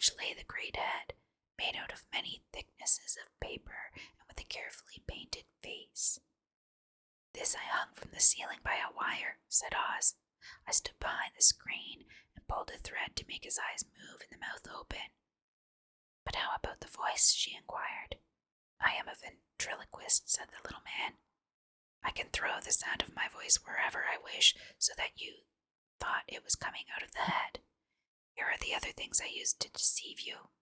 which lay the great head, made out of many thicknesses of paper and with a carefully painted face. "This I hung from the ceiling by a wire," said Oz. "I stood behind the screen and pulled a thread to make his eyes move and the mouth open." "But how about the voice?" she inquired. "I am a ventriloquist," said the little man. "I can throw the sound of my voice wherever I wish so that you thought it was coming out of the head. Here are the other things I used to deceive you."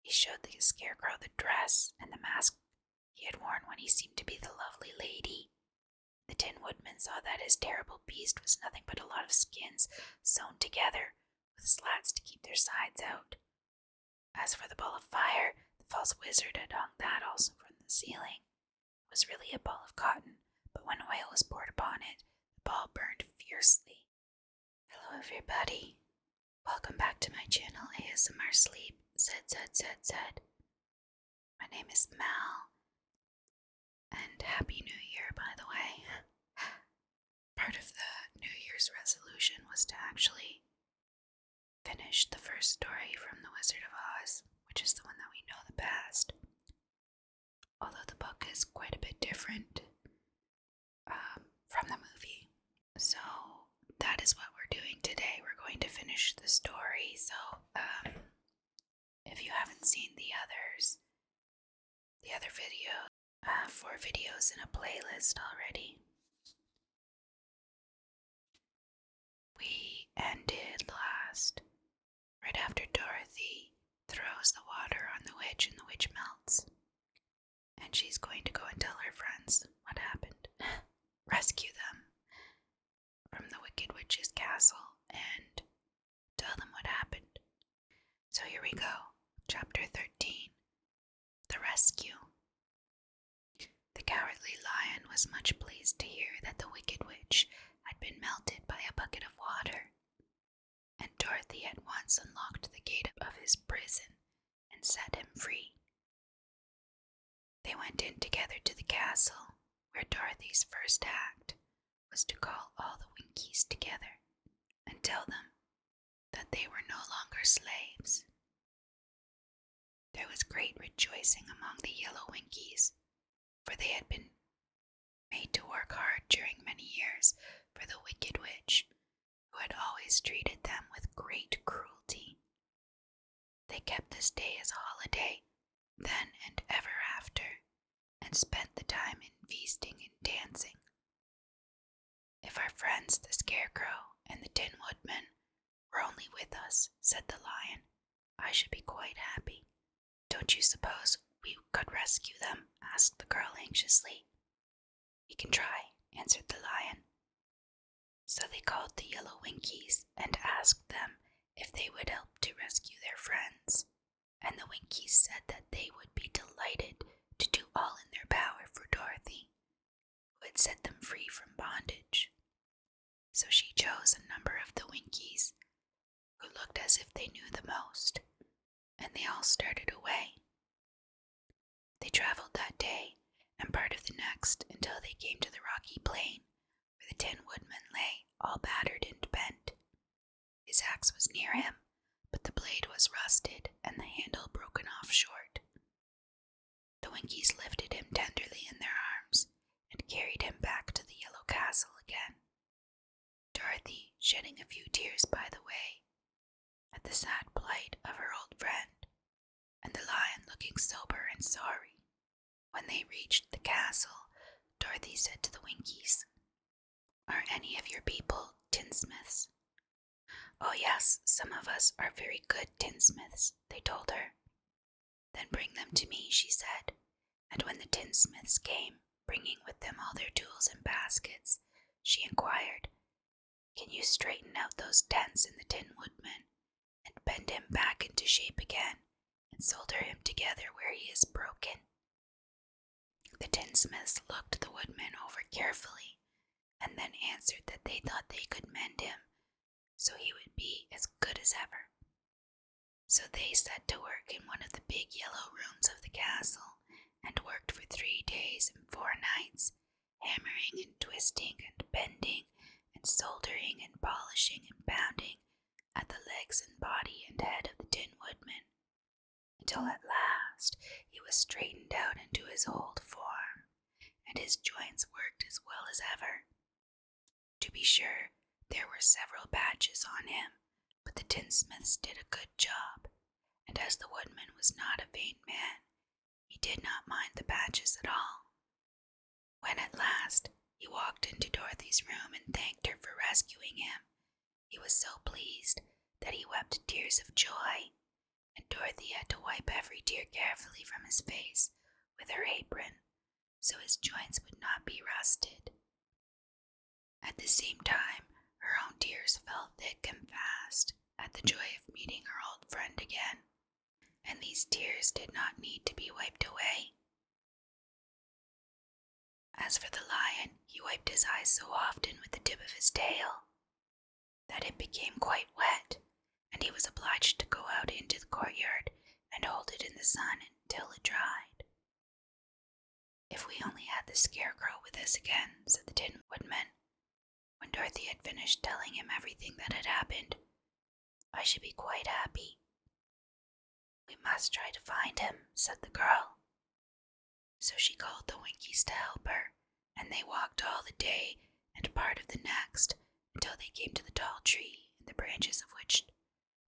He showed the Scarecrow the dress and the mask he had worn when he seemed to be the lovely lady. The Tin Woodman saw that his terrible beast was nothing but a lot of skins sewn together, with slats to keep their sides out. As for the ball of fire, the false wizard had hung that also from the ceiling. It was really a ball of cotton, but when oil was poured upon it, the ball burned fiercely. "Hello everybody. Welcome back to my channel, ASMR Sleep, said. My name is Mal, and Happy New Year, by the way. Part of the New Year's resolution was to actually finish the first story from The Wizard of Oz, which is the one that we know the best. Although the book is quite a bit different from the movie. So that is what we're doing today. We're going to finish the story. So if you haven't seen the other video, 4 videos in a playlist already. We ended last right after Dorothy throws the water on the witch and the witch melts. And she's going to go and tell her friends what happened. Rescue them from the Wicked Witch's castle and tell them what happened. So here we go. Chapter 13. The Rescue. The Cowardly Lion was much pleased to hear that the Wicked Witch had been melted by a bucket of water, and Dorothy at once unlocked the gate of his prison and set him free. They went in together to the castle, where Dorothy's first act was to call all the Winkies together and tell them that they were no longer slaves. There was great rejoicing among the yellow Winkies, for they had been made to work hard during many years for the Wicked Witch, who had always treated them with great cruelty. They kept this day as a holiday, then and ever after, and spent the time in feasting and dancing. "If our friends the Scarecrow and the Tin Woodman were only with us," said the Lion, "I should be quite happy." "Don't you suppose we could rescue them?" asked the girl anxiously. "We can try," answered the Lion. So they called the yellow Winkies and asked them if they would help to rescue their friends, and the Winkies said that they would be delighted to do all in their power for Dorothy, who had set them free from bondage. So she chose a number of the Winkies, who looked as if they knew the most, and they all started away. They traveled that day and part of the next until they came to the rocky plain where the Tin Woodman lay, all battered and bent. His axe was near him, but the blade was rusted and the handle broken off short. The Winkies lifted him tenderly in their arms and carried him back to the yellow castle again, Dorothy shedding a few tears by the way at the sad plight of her old friend, and the Lion looking sober and sorry. When they reached the castle, Dorothy said to the Winkies, "Are any of your people tinsmiths?" "Oh yes, some of us are very good tinsmiths," they told her. "Then bring them to me," she said, and when the tinsmiths came, bringing with them all their tools and baskets, she inquired, "Can you straighten out those dents in the Tin Woodman and bend him back into shape again and solder him together where he is broken?" The tinsmiths looked the Woodman over carefully and then answered that they thought they could mend him so he would be as good as ever. So they set to work in one of the big yellow rooms of the castle and worked for 3 days and 4 nights, hammering and twisting and bending and soldering and polishing and pounding at the legs and body and head of the Tin Woodman until at last he was straightened out into his old form, and his joints worked as well as ever. To be sure, there were several badges on him, but the tinsmiths did a good job, and as the woodman was not a vain man, he did not mind the badges at all. When at last he walked into Dorothy's room and thanked her for rescuing him, he was so pleased that he wept tears of joy, and Dorothy had to wipe every tear carefully from his face with her apron, so his joints would not be rusted. At the same time, her own tears fell thick and fast at the joy of meeting her old friend again, and these tears did not need to be wiped away. As for the lion, he wiped his eyes so often with the tip of his tail that it became quite wet, and he was obliged to go out into the courtyard and hold it in the sun until it dried. "If we only had the Scarecrow with us again," said the Tin Woodman, when Dorothy had finished telling him everything that had happened, "I should be quite happy." "We must try to find him," said the girl. So she called the Winkies to help her, and they walked all the day and part of the next until they came to the tall tree, in the branches of which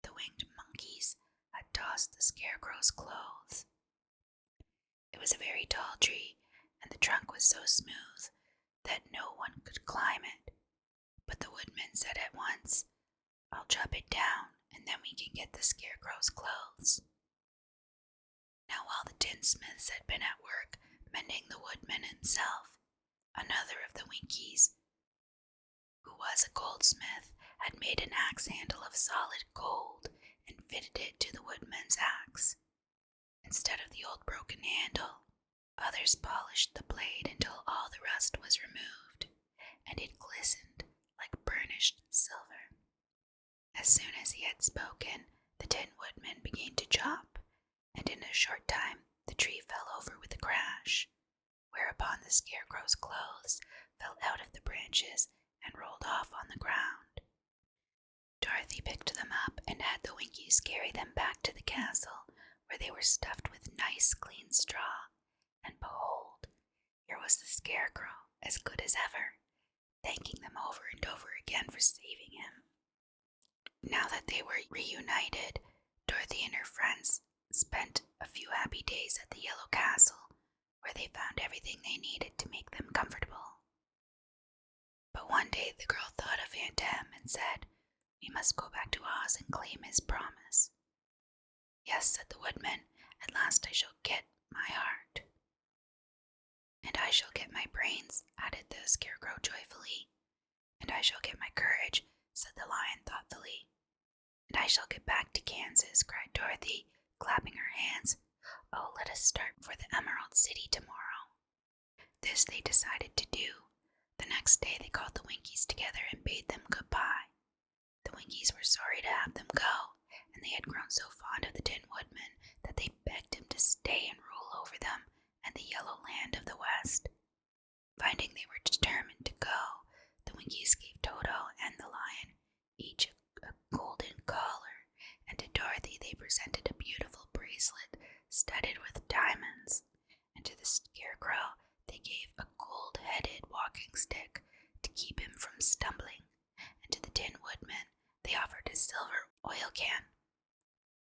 the winged monkeys had tossed the Scarecrow's clothes. It was a very tall tree, and the trunk was so smooth that no one could climb it. But the woodman said at once, "I'll chop it down, and then we can get the Scarecrow's clothes." Now while the tinsmiths had been at work mending the woodman himself, another of the Winkies, who was a goldsmith, had made an axe handle of solid gold and fitted it to the woodman's axe, instead of the old broken handle. Others polished the blade until all the rust was removed, and it glistened like burnished silver. As soon as he had spoken, the Tin Woodman began to chop, and in a short time the tree fell over with a crash, whereupon the Scarecrow's clothes fell out of the branches and rolled off on the ground. Dorothy picked them up and had the Winkies carry them back to the castle, where they were stuffed with nice clean straw, and behold, here was the Scarecrow, as good as ever, thanking them over and over again for saving him. Now that they were reunited, Dorothy and her friends spent a few happy days at the Yellow Castle, where they found everything they needed to make them comfortable. But one day the girl thought of Aunt Em and said, "We must go back to Oz and claim his promise." "Yes," said the woodman, "at last I shall get my heart." "And I shall get my brains," added the Scarecrow joyfully. "And I shall get my courage," said the lion thoughtfully. "And I shall get back to Kansas," cried Dorothy, clapping her hands. "Oh, let us start for the Emerald City tomorrow." This they decided to do. The next day they called the Winkies together and bade them goodbye. The Winkies were sorry to have them go, and they had grown so fond of the Tin Woodman that they begged him to stay and rule over them and the Yellow Land of the West. Finding they were determined to go, the Winkies gave Toto and the lion each a golden collar, and to Dorothy they presented a beautiful bracelet studded with diamonds, and to the Scarecrow they gave a gold-headed walking stick to keep him from stumbling, and to the Tin Woodman they offered a silver oil can,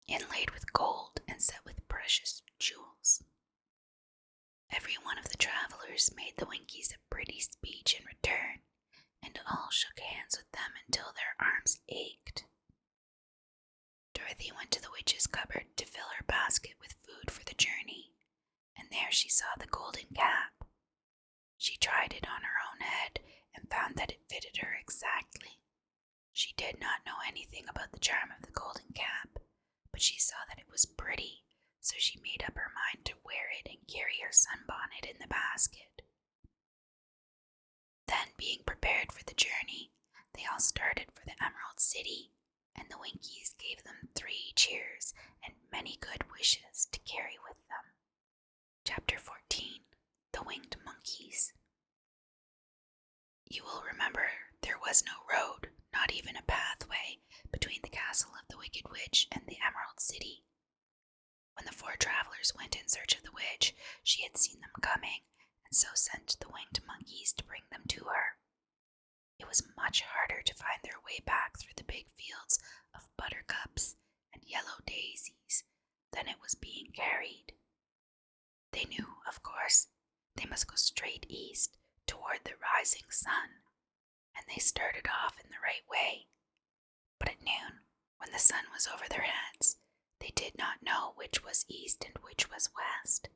inlaid with gold and set with precious jewels. Every one of the travelers made the Winkies a pretty speech in return, and all shook hands with them until their arms ached. Dorothy went to the witch's cupboard to fill her basket with food for the journey, and there she saw the golden cap. She tried it on her own head and found that it fitted her exactly. She did not know anything about the charm of the golden cap, but she saw that it was pretty, so she made up her mind to wear it and carry her sunbonnet in the basket. Then, being prepared for the journey, they all started for the Emerald City, and the Winkies gave them 3 cheers and many good wishes to carry with them. Chapter 14. The Winged Monkeys. You will remember there was no road, not even a pathway, between the castle of the Wicked Witch and the Emerald City. When the before travelers went in search of the witch, she had seen them coming, and so sent the winged monkeys to bring them to her. It was much harder to find their way back through the big fields of buttercups and yellow daisies than it was being carried. They knew, of course, they must go straight east toward the rising sun, and they started off in the right way. But at noon, when the sun was over their heads, they did not know which was east and which was west,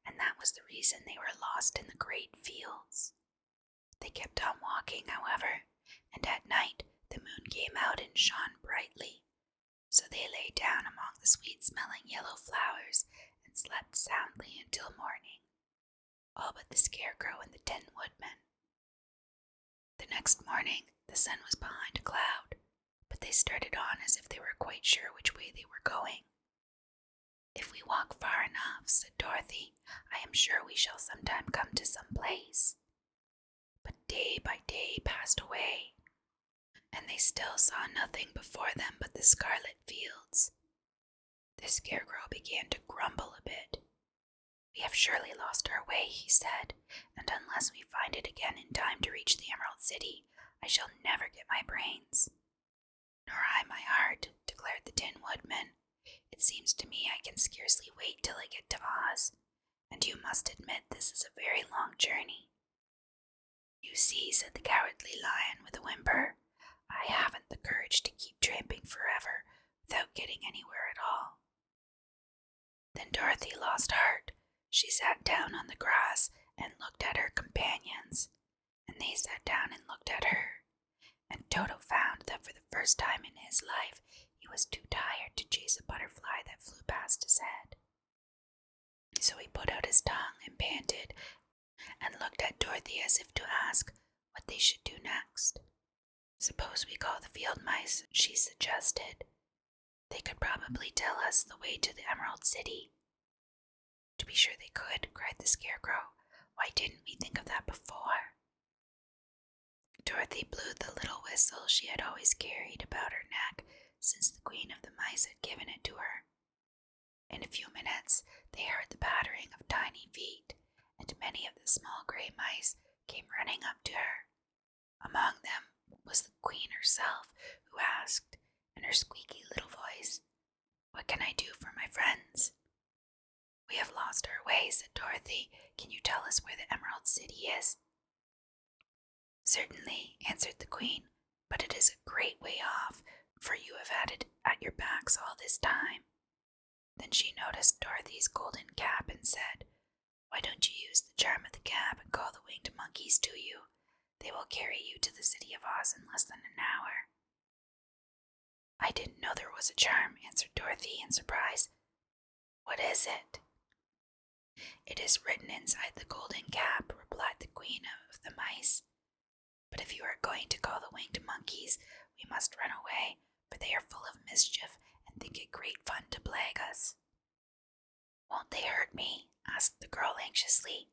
and that was the reason they were lost in the great fields. They kept on walking, however, and at night the moon came out and shone brightly. So they lay down among the sweet-smelling yellow flowers and slept soundly until morning, all but the Scarecrow and the Tin Woodman. The next morning the sun was behind a cloud, but they started on as if they were quite sure which way they were going. "If we walk far enough," said Dorothy, "I am sure we shall sometime come to some place." But day by day passed away, and they still saw nothing before them but the scarlet fields. The Scarecrow began to grumble a bit. "We have surely lost our way," he said, "and unless we find it again in time to reach the Emerald City, I shall never get my brains." "Nor I my heart," declared the Tin Woodman. "It seems to me I can scarcely wait till I get to Oz, and you must admit this is a very long journey." "You see," said the Cowardly Lion with a whimper, "I haven't the courage to keep tramping forever without getting anywhere at all." Then Dorothy lost heart. She sat down on the grass and looked at her companions, and they sat down and looked at her, and Toto found that for the first time in his life he was too tired to chase a butterfly that flew past his head. So he put out his tongue and panted and looked at Dorothy as if to ask what they should do next. "Suppose we call the field mice," she suggested. "They could probably tell us the way to the Emerald City." "To be sure they could," cried the Scarecrow. "Why didn't we think of that before?" Dorothy blew the little whistle she had always carried about her neck since the Queen of the Mice had given it to her. In a few minutes they heard the pattering of tiny feet, and many of the small gray mice came running up to her. Among them was the Queen herself, who asked, in her squeaky little voice, "What can I do for my friends?" "We have lost our way," said Dorothy. "Can you tell us where the Emerald City is?" "Certainly," answered the Queen, "but it is a great way off, for you have had it at your backs all this time." Then she noticed Dorothy's golden cap and said, "Why don't you use the charm of the cap and call the winged monkeys to you? They will carry you to the city of Oz in less than an hour." "I didn't know there was a charm," answered Dorothy in surprise. "What is it?" "It is written inside the golden cap," replied the Queen of the Mice. "But if you are going to call the winged monkeys, we must run away, for they are full of mischief and think it great fun to plague us." "Won't they hurt me?" asked the girl anxiously.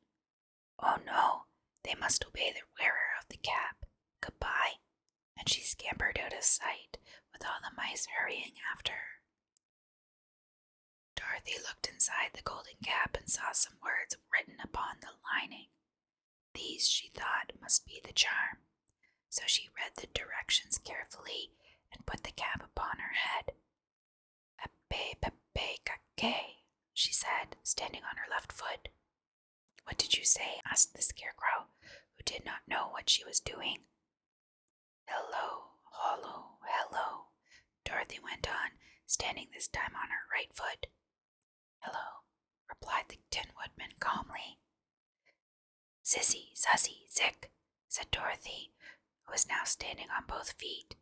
"Oh no, they must obey the wearer of the cap. Goodbye," and she scampered out of sight, with all the mice hurrying after her. Dorothy looked inside the golden cap and saw some words written upon the lining. These, she thought, must be the charm. So she read the directions carefully and put the cap upon her head. "Ape-pe-pe-ka-ke," she said, standing on her left foot. "What did you say?" asked the Scarecrow, who did not know what she was doing. "Hello, hollow, hello," Dorothy went on, standing this time on her right foot. "Hello," replied the Tin Woodman calmly. "Zizzy, zuzzy, zick," said Dorothy, who was now standing on both feet.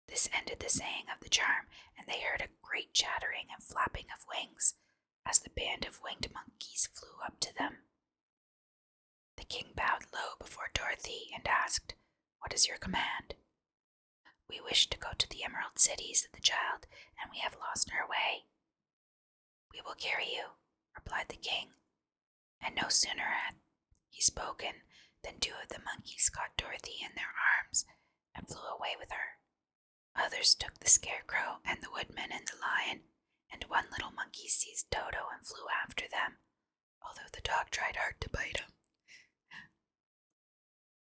This ended the saying of the charm, and they heard a great chattering and flapping of wings as the band of winged monkeys flew up to them. The king bowed low before Dorothy and asked, "What is your command?" "We wish to go to the Emerald City," said the child, "and we have lost our way." "We will carry you," replied the king. And no sooner had he spoken than two of the monkeys caught Dorothy in their arms and flew away with her. Others took the Scarecrow and the Woodman and the Lion, and one little monkey seized Toto flew after them, although the dog tried hard to bite him.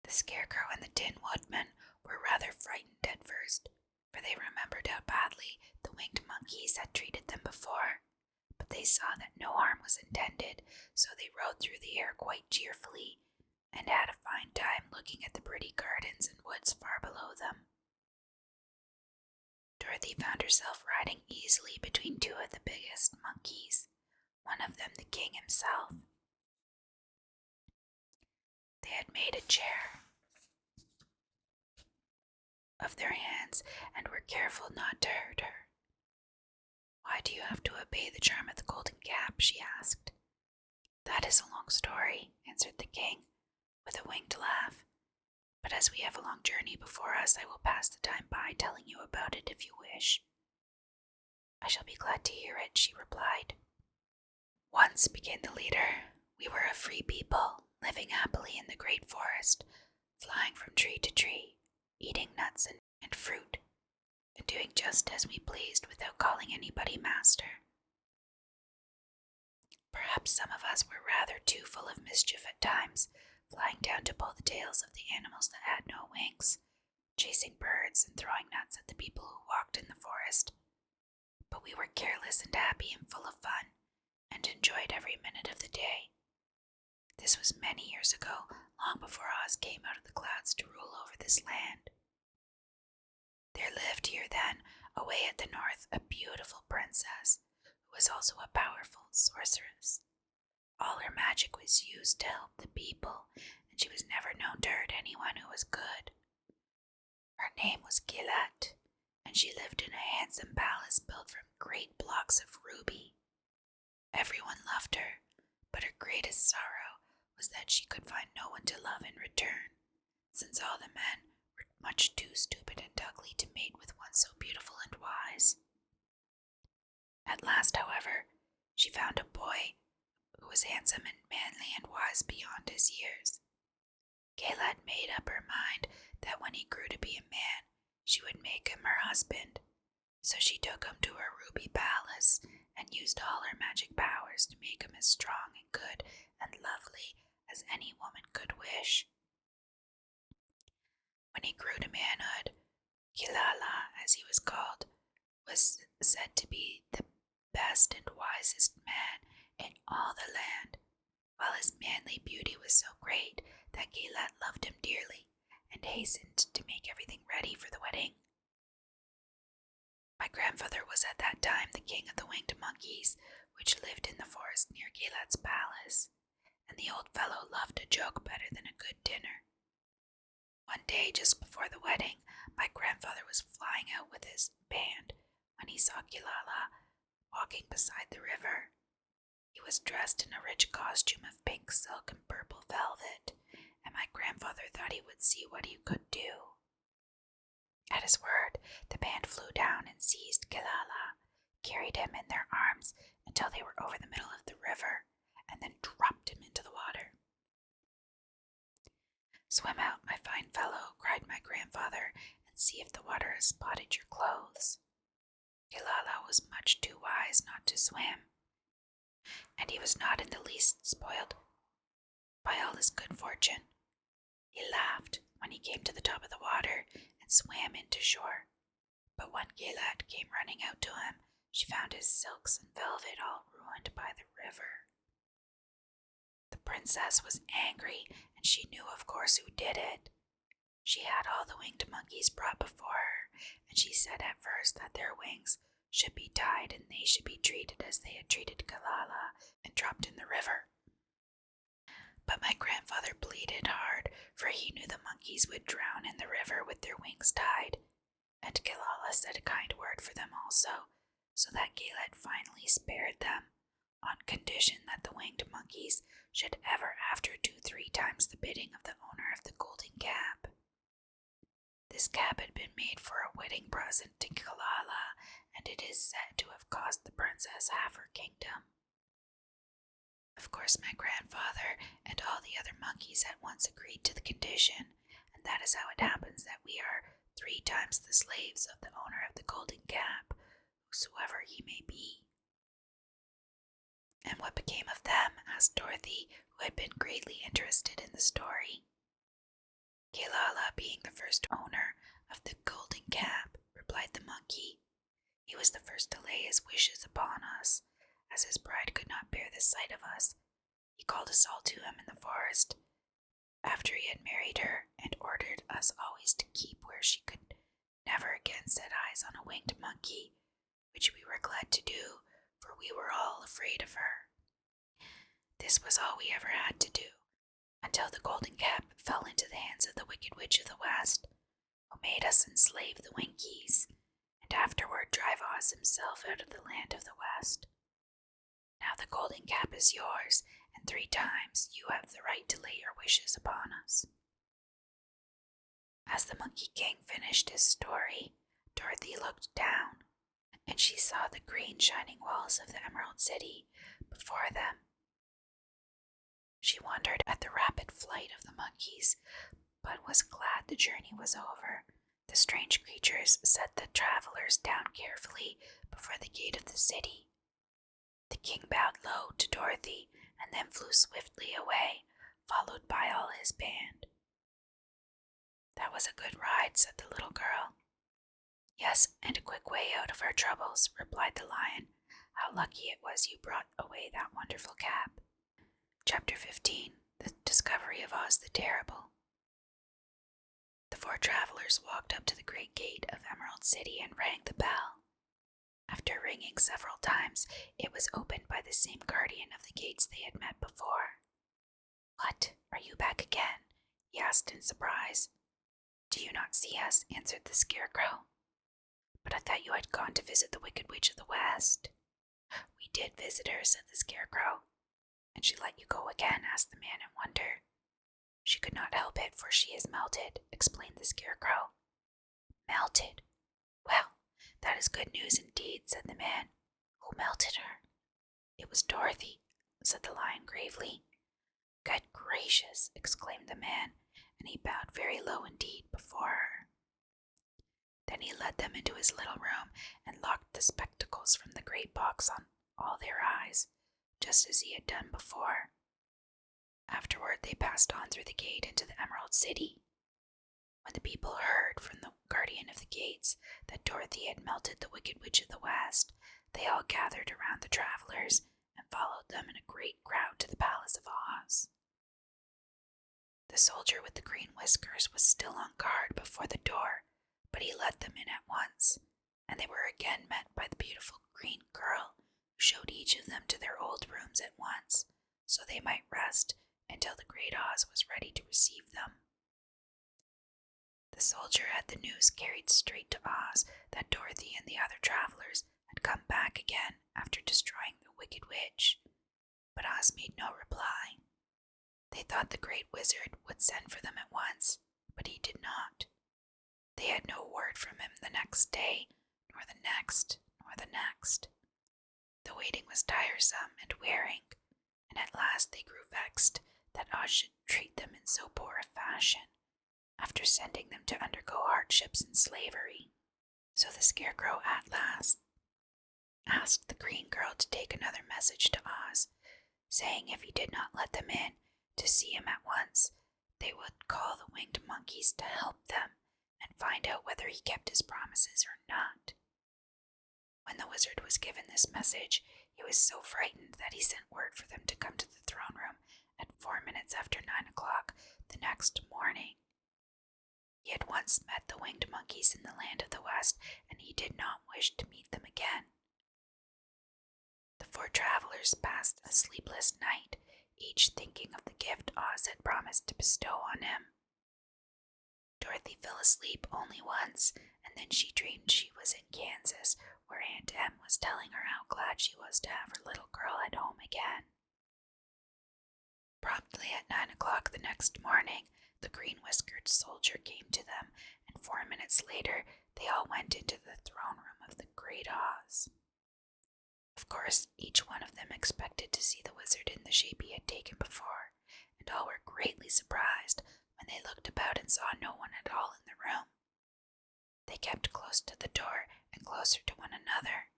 The Scarecrow and the Tin Woodman were rather frightened at first, for they remembered how badly the winged monkeys had treated them before, but they saw that no harm was intended, so they rode through the air quite cheerfully, and had a fine time looking at the pretty gardens and woods far below them. Dorothy found herself riding easily between two of the biggest monkeys, one of them the king himself. They had made a chair of their hands and were careful not to hurt her. "Why do you have to obey the charm of the golden cap?" she asked. "That is a long story," answered the king, with a winged laugh. "But as we have a long journey before us, I will pass the time by telling you about it if you wish." "I shall be glad to hear it," she replied. "Once," began the leader, "we were a free people, living happily in the great forest, flying from tree to tree, eating nuts and fruit, and doing just as we pleased without calling anybody master. Perhaps some of us were rather too full of mischief at times, flying down to pull the tails of the animals that had no wings, chasing birds and throwing nuts at the people who walked in the forest. But we were careless and happy and full of fun, and enjoyed every minute of the day. This was many years ago, long before Oz came out of the clouds to rule over this land. There lived here then, away at the north, a beautiful princess, who was also a powerful sorceress. All her magic was used to help the people, and she was never known to hurt anyone who was good. Her name was Gillette, and she lived in a handsome palace built from great blocks of ruby. Everyone loved her, but her greatest sorrow was that she could find no one to love in return, since all the men were much too stupid and ugly to mate with one so beautiful and wise. At last, however, she found a boy who was handsome and manly and wise beyond his years. Gaylat made up her mind that when he grew to be a man, she would make him her husband. So she took him to her ruby palace and used all her magic powers to make him as strong and good and lovely as any woman could wish. When he grew to manhood, Kilala, as he was called, was said to be the best and wisest man in all the land, while his manly beauty was so great that Gaylat loved him dearly and hastened to make everything ready for the wedding. My grandfather was at that time the king of the winged monkeys, which lived in the forest near Gaylat's palace, and the old fellow loved a joke better than a good dinner. One day, just before the wedding, my grandfather was flying out with his band when he saw Gilala walking beside the river. He was dressed in a rich costume of pink silk and purple velvet, and my grandfather thought he would see what he could do. At his word, the band flew down and seized Gilala, carried him in their arms until they were over the middle of the river, and then dropped him into the water. "Swim out, my fine fellow," cried my grandfather, "and see if the water has spotted your clothes." Gilala was much too wise not to swim, and he was not in the least spoiled by all his good fortune. He laughed when he came to the top of the water and swam into shore. But when Gaylat came running out to him, she found his silks and velvet all ruined by the river. The princess was angry, and she knew, of course, who did it. She had all the winged monkeys brought before her, and she said at first that their wings should be tied and they should be treated as they had treated Kalala and dropped in the river. But my grandfather pleaded hard, for he knew the monkeys would drown in the river with their wings tied, and Kalala said a kind word for them also, so that Gaylet finally spared them, on condition that the winged monkeys should ever after do 3 times the bidding of the owner of the golden cap. This cap had been made for a wedding present to Kalala, and it is said to have cost the princess half her kingdom. Of course, my grandfather and all the other monkeys at once agreed to the condition, and that is how it happens that we are 3 times the slaves of the owner of the golden cap, whosoever he may be. And what became of them? Asked Dorothy, who had been greatly interested in the story. Kilala, being the first owner of the golden cap, replied the monkey. He was the first to lay his wishes upon us, as his bride could not bear the sight of us. He called us all to him in the forest, after he had married her, and ordered us always to keep where she could never again set eyes on a winged monkey, which we were glad to do, for we were all afraid of her. This was all we ever had to do, until the golden cap fell into the hands of the Wicked Witch of the West, who made us enslave the Winkies, and afterward drive Oz himself out of the land of the West. Now the golden cap is yours, and 3 times you have the right to lay your wishes upon us. As the Monkey King finished his story, Dorothy looked down, and she saw the green shining walls of the Emerald City before them. She wondered at the rapid flight of the monkeys, but was glad the journey was over. The strange creatures set the travelers down carefully before the gate of the city. The king bowed low to Dorothy and then flew swiftly away, followed by all his band. That was a good ride, said the little girl. Yes, and a quick way out of our troubles, replied the lion. How lucky it was you brought away that wonderful cap. Chapter 15. The Discovery of Oz the Terrible. The 4 travelers walked up to the great gate of Emerald City and rang the bell. After ringing several times, it was opened by the same guardian of the gates they had met before. What, are you back again? He asked in surprise. Do you not see us? Answered the Scarecrow. But I thought you had gone to visit the Wicked Witch of the West. We did visit her, said the Scarecrow. And she let you go again? Asked the man in wonder. She could not help it, for she is melted, explained the Scarecrow. Melted? Well, that is good news indeed, said the man. Who melted her? It was Dorothy, said the lion gravely. Good gracious, exclaimed the man, and he bowed very low indeed before her. Then he led them into his little room and locked the spectacles from the great box on all their eyes, just as he had done before. Afterward they passed on through the gate into the Emerald City. When the people heard from the guardian of the gates that Dorothy had melted the Wicked Witch of the West, they all gathered around the travelers and followed them in a great crowd to the Palace of Oz. The soldier with the green whiskers was still on guard before the door, but he let them in at once, and they were again met by the beautiful green girl, who showed each of them to their old rooms at once, so they might rest until the great Oz was ready to receive them. The soldier had the news carried straight to Oz that Dorothy and the other travelers had come back again after destroying the Wicked Witch, but Oz made no reply. They thought the great wizard would send for them at once, but he did not. They had no word from him the next day, nor the next, nor the next. The waiting was tiresome and wearing, and at last they grew vexed that Oz should treat them in so poor a fashion, after sending them to undergo hardships and slavery. So the Scarecrow at last asked the green girl to take another message to Oz, saying if he did not let them in to see him at once, they would call the winged monkeys to help them and find out whether he kept his promises or not. When the wizard was given this message, he was so frightened that he sent word for them to come to the throne room at 4 minutes after 9 o'clock the next morning. He had once met the winged monkeys in the land of the West, and he did not wish to meet them again. The 4 travelers passed a sleepless night, each thinking of the gift Oz had promised to bestow on him. Dorothy fell asleep only once, and then she dreamed she was in Kansas, where Aunt Em was telling her how glad she was to have her little girl at home again. Promptly at 9 o'clock the next morning, the green-whiskered soldier came to them, and 4 minutes later they all went into the throne room of the great Oz. Of course, each one of them expected to see the wizard in the shape he had taken before, and all were greatly surprised when they looked about and saw no one at all in the room. They kept close to the door and closer to one another,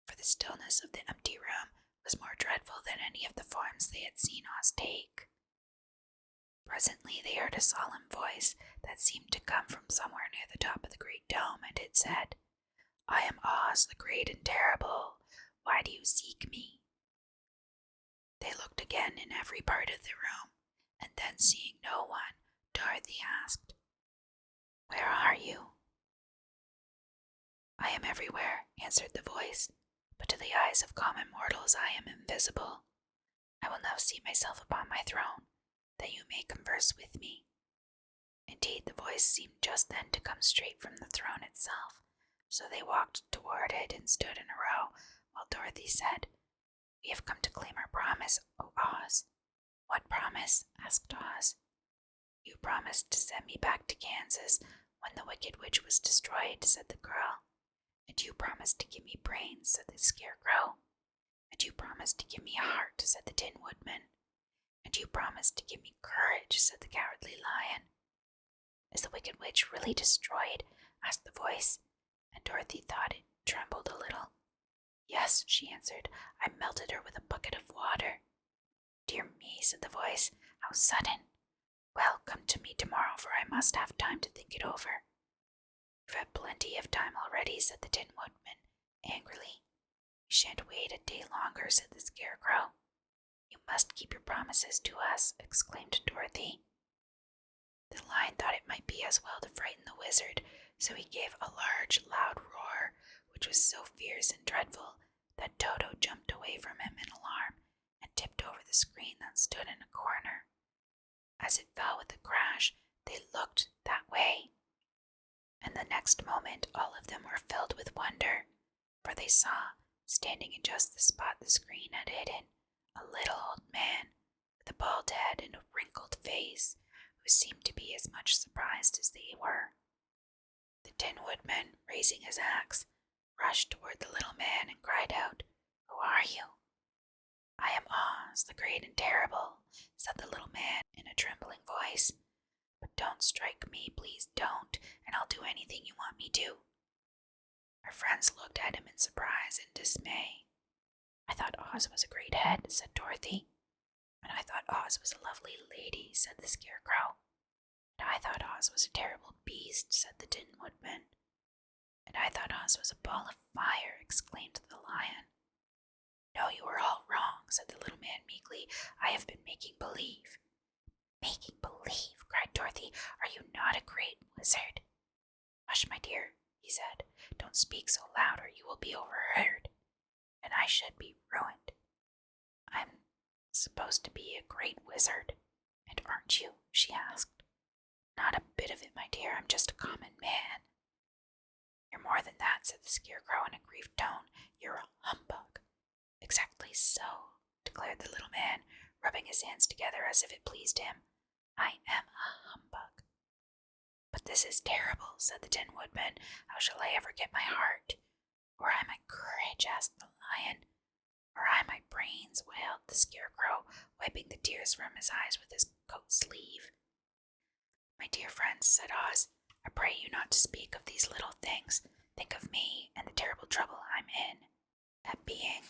for the stillness of the empty room was more dreadful than any of the forms they had seen Oz take. Presently they heard a solemn voice that seemed to come from somewhere near the top of the great dome, and it said, "I am Oz, the great and terrible. Why do you seek me?" They looked again in every part of the room, and then seeing no one, Dorothy asked, "Where are you?" "I am everywhere," answered the voice, "but to the eyes of common mortals I am invisible. I will now seat myself upon my throne, that you may converse with me." Indeed, the voice seemed just then to come straight from the throne itself, so they walked toward it and stood in a row, while Dorothy said, "We have come to claim our promise, O Oz." "What promise?" asked Oz. "You promised to send me back to Kansas when the Wicked Witch was destroyed," said the girl. "And you promised to give me brains," said the Scarecrow. "And you promised to give me a heart," said the Tin Woodman. "And you promised to give me courage," said the Cowardly Lion. "Is the Wicked Witch really destroyed?" asked the voice, and Dorothy thought it trembled a little. "Yes," she answered. "I melted her with a bucket of water." "Dear me," said the voice. "How sudden! Well, come to me tomorrow, for I must have time to think it over." "You've had plenty of time already," said the Tin Woodman, angrily. "You shan't wait a day longer," said the Scarecrow. "You must keep your promises to us," exclaimed Dorothy. The Lion thought it might be as well to frighten the Wizard, so he gave a large, loud roar, which was so fierce and dreadful that Toto jumped away from him in alarm and tipped over the screen that stood in a corner. As it fell with a crash, they looked that way, and the next moment all of them were filled with wonder, for they saw, standing in just the spot the screen had hidden, a little old man with a bald head and a wrinkled face, who seemed to be as much surprised as they were. The Tin Woodman, raising his axe, rushed toward the little man and cried out, "Who are you?" "I am Oz, the great and terrible," said the little man in a trembling voice. "But don't strike me, please don't, and I'll do anything you want me to." Her friends looked at him in surprise and dismay. "I thought Oz was a great head," said Dorothy. "And I thought Oz was a lovely lady," said the Scarecrow. "And I thought Oz was a terrible beast," said the Tin Woodman. "And I thought Oz was a ball of fire," exclaimed the Lion. "No, you are all wrong," said the little man meekly. "I have been making believe." "Making believe!" cried Dorothy. "Are you not a great wizard?" "Hush, my dear," he said. "Don't speak so loud or you will be overheard, and I should be ruined. I'm supposed to be a great wizard, and aren't you?" she asked. "Not a bit of it, my dear. I'm just a common man." "You're more than that," said the Scarecrow in a grieved tone. "You're a humbug." "Exactly so," declared the little man, rubbing his hands together as if it pleased him. "I am a humbug." "But this is terrible," said the Tin Woodman. "How shall I ever get my heart?" "Or I my courage?" asked the Lion. "Or I my brains?" wailed the Scarecrow, wiping the tears from his eyes with his coat sleeve. "My dear friends," said Oz, "I pray you not to speak of these little things. Think of me and the terrible trouble I'm in at being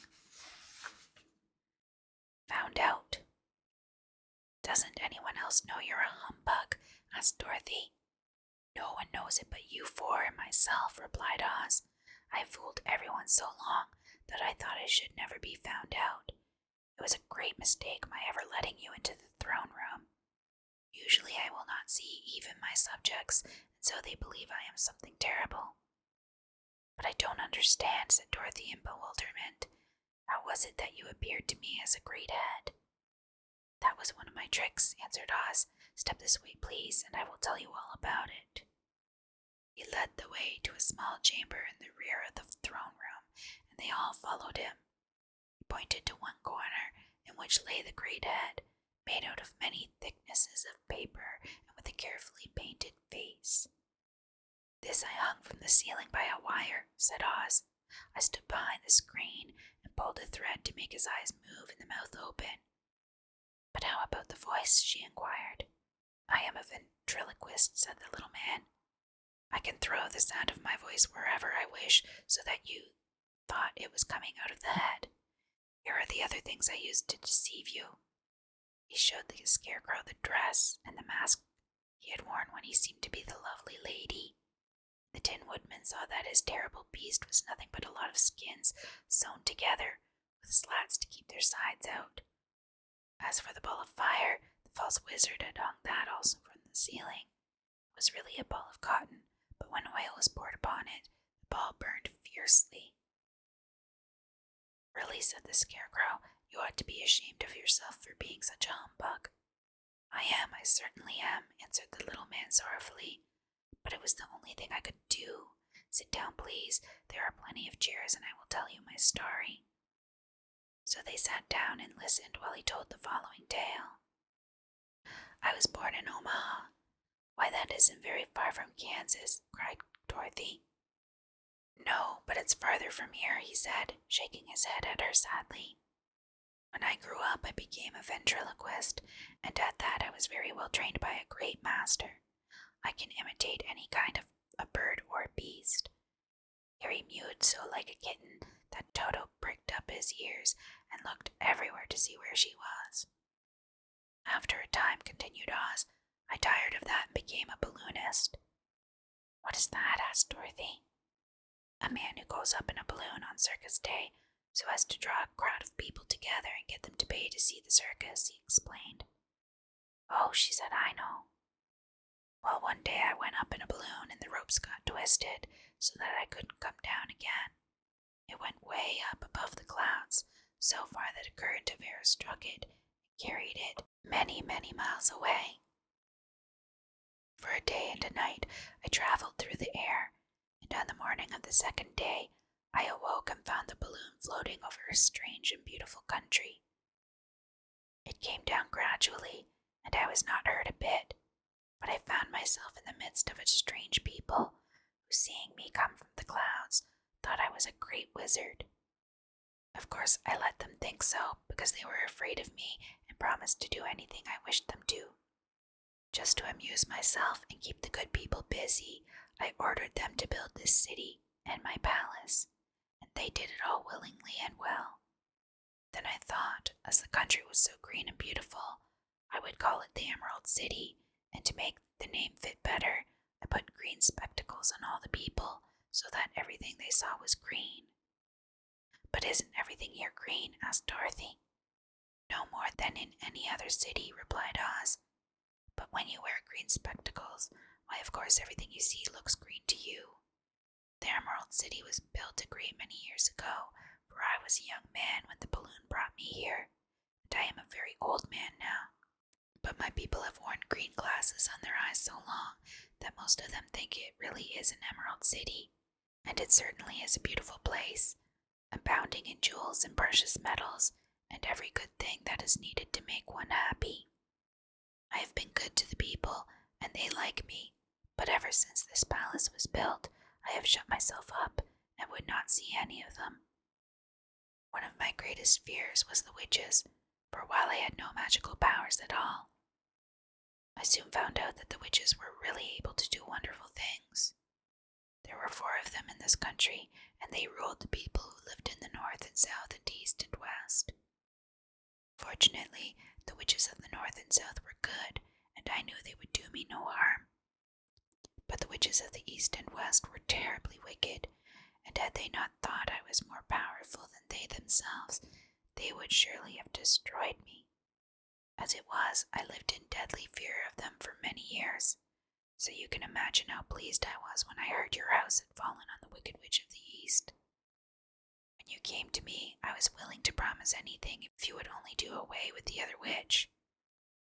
found out." "Doesn't anyone else know you're a humbug?" asked Dorothy. "No one knows it but you four and myself," replied Oz. "I fooled everyone so long that I thought I should never be found out. It was a great mistake my ever letting you into the throne room. Usually I will not see even my subjects, and so they believe I am something terrible." "But I don't understand," said Dorothy in bewilderment. "How was it that you appeared to me as a great head?" "That was one of my tricks," answered Oz. "Step this way, please, and I will tell you all about it." He led the way to a small chamber in the rear of the throne room, and they all followed him. He pointed to one corner, in which lay the great head, made out of many thicknesses of paper and with a carefully painted face. "This I hung from the ceiling by a wire," said Oz. "I stood behind the screen and pulled a thread to make his eyes move and the mouth open." "But how about the voice?" she inquired. "I am a ventriloquist," said the little man. "I can throw the sound of my voice wherever I wish, so that you thought it was coming out of the head. Here are the other things I used to deceive you. He showed the Scarecrow the dress and the mask he had worn when he seemed to be the lovely lady. The Tin Woodman saw that his terrible beast was nothing but a lot of skins sewn together, with slats to keep their sides out. As for the ball of fire, the false wizard had hung that also from the ceiling. It was really a ball of cotton, but when oil was poured upon it, the ball burned fiercely. Really, said the Scarecrow, you ought to be ashamed of yourself for being such a humbug. I certainly am, answered the little man sorrowfully, but it was the only thing I could do. Sit down, please. There are plenty of chairs, and I will tell you my story. So they sat down and listened while he told the following tale. I was born in Omaha. Why, that isn't very far from Kansas, cried Dorothy. No, but it's farther from here, he said, shaking his head at her sadly. When I grew up, I became a ventriloquist, and at that I was very well trained by a great master. I can imitate any kind of a bird or a beast. Here he mewed so like a kitten that Toto pricked up his ears and looked everywhere to see where she was. After a time, continued Oz, I tired of that and became a balloonist. What is that? Asked Dorothy. A man who goes up in a balloon on circus day so as to draw a crowd of people together and get them to pay to see the circus, he explained. Oh, she said, I know. Well, one day I went up in a balloon and the ropes got twisted so that I couldn't come down again. It went way up above the clouds, so far that a current of air struck it and carried it many, many miles away. For a day and a night I traveled through the air, and on the morning of the second day I awoke and found the balloon floating over a strange and beautiful country. It came down gradually, and I was not hurt a bit, but I found myself in the midst of a strange people who, seeing me come from the clouds, thought I was a great wizard. Of course, I let them think so because they were afraid of me and promised to do anything I wished them to. Just to amuse myself and keep the good people busy, I ordered them to build this city and my palace, and they did it all willingly and well. Then I thought, as the country was so green and beautiful, I would call it the Emerald City, and to make the name fit better, I put green spectacles on all the people so that everything they saw was green. But isn't everything here green? Asked Dorothy. No more than in any other city, replied Oz. But when you wear green spectacles, why, of course, everything you see looks green to you. The Emerald City was built a great many years ago, for I was a young man when the balloon brought me here, and I am a very old man now. But my people have worn green glasses on their eyes so long that most of them think it really is an Emerald City, and it certainly is a beautiful place, abounding in jewels and precious metals, and every good thing that is needed to make one happy. I have been good to the people, and they like me, but ever since this palace was built, I have shut myself up and would not see any of them. One of my greatest fears was the witches, for while I had no magical powers at all, I soon found out that the witches were really able to do wonderful things. There were 4 of them in this country, and they ruled the people who lived in the north and south and east and west. Fortunately, the witches of the north and south were good, and I knew they would do me no harm. But the witches of the east and west were terribly wicked, and had they not thought I was more powerful than they themselves, they would surely have destroyed me. As it was, I lived in deadly fear of them for many years, so you can imagine how pleased I was when I heard your house had fallen on the Wicked Witch of the East. When you came to me, I was willing to promise anything if you would only do away with the other witch.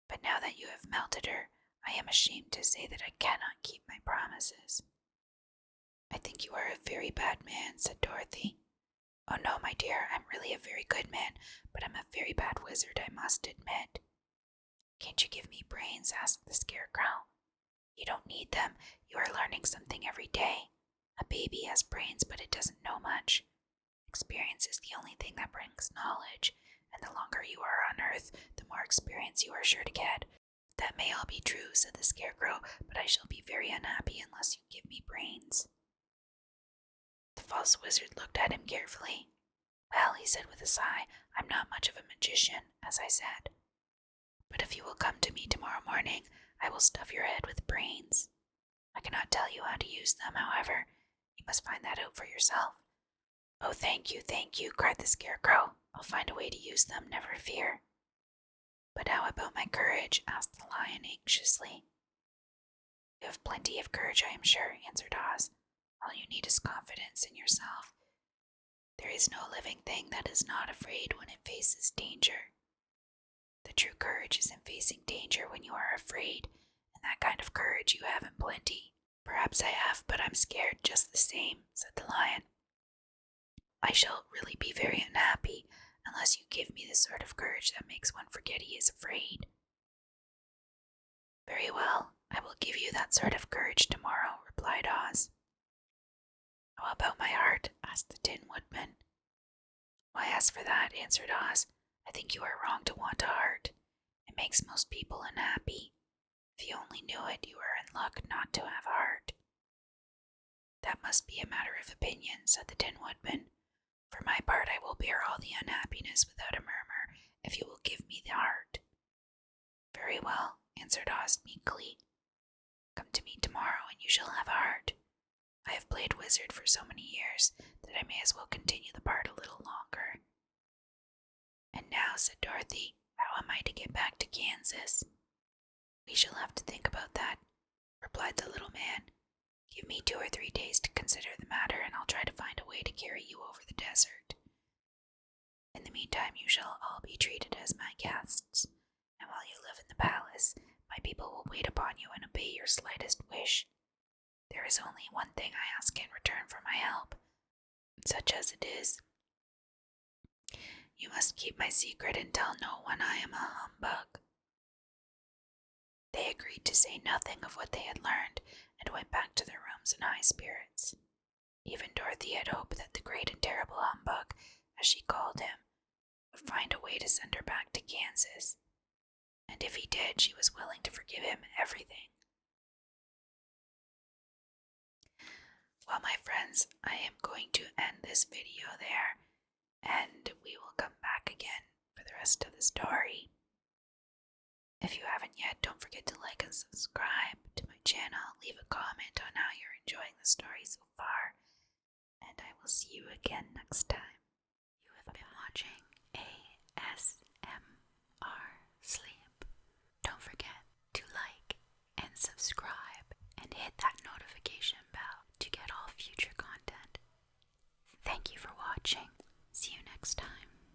But now that you have melted her, I am ashamed to say that I cannot keep my promises. I think you are a very bad man, said Dorothy. Oh no, my dear, I'm really a very good man, but I'm a very bad wizard, I must admit. Can't you give me brains? Asked the Scarecrow. You don't need them. You are learning something every day. A baby has brains, but it doesn't know much. Experience is the only thing that brings knowledge, and the longer you are on Earth, the more experience you are sure to get. That may all be true, said the Scarecrow, but I shall be very unhappy unless you give me brains. The false wizard looked at him carefully. Well, he said with a sigh, I'm not much of a magician, as I said. But if you will come to me tomorrow morning, I will stuff your head with brains. I cannot tell you how to use them, however. You must find that out for yourself. Oh, thank you, cried the Scarecrow. I'll find a way to use them, never fear. But how about my courage? Asked the Lion anxiously. You have plenty of courage, I am sure, answered Oz. All you need is confidence in yourself. There is no living thing that is not afraid when it faces danger. The true courage is in facing danger when you are afraid, and that kind of courage you have in plenty. Perhaps I have, but I'm scared just the same, said the Lion. I shall really be very unhappy unless you give me the sort of courage that makes one forget he is afraid. Very well, I will give you that sort of courage tomorrow, replied Oz. How about my heart? Asked the Tin Woodman. Why, as for that, answered Oz, I think you are wrong to want a heart. It makes most people unhappy. If you only knew it, you are in luck not to have a heart. That must be a matter of opinion, said the Tin Woodman. For my part, I will bear all the unhappiness without a murmur, if you will give me the heart. Very well, answered Oz meekly. Come to me tomorrow, and you shall have a heart. I have played wizard for so many years that I may as well continue the part a little longer. And now, said Dorothy, how am I to get back to Kansas? We shall have to think about that, replied the little man. Give me 2 or 3 days to consider the matter, and I'll try to find a way to carry you over the desert. In the meantime, you shall all be treated as my guests, and while you live in the palace, my people will wait upon you and obey your slightest wish. There is only one thing I ask in return for my help, such as it is. You must keep my secret and tell no one I am a humbug. They agreed to say nothing of what they had learned and went back to their rooms in high spirits. Even Dorothy had hoped that the great and terrible humbug, as she called him, would find a way to send her back to Kansas, and if he did, she was willing to forgive him everything. Well, my friends, I am going to end this video there, and we will come back again for the rest of the story. If you haven't yet, don't forget to like and subscribe to my channel. Leave a comment on how you're enjoying the story so far, and I will see you again next time.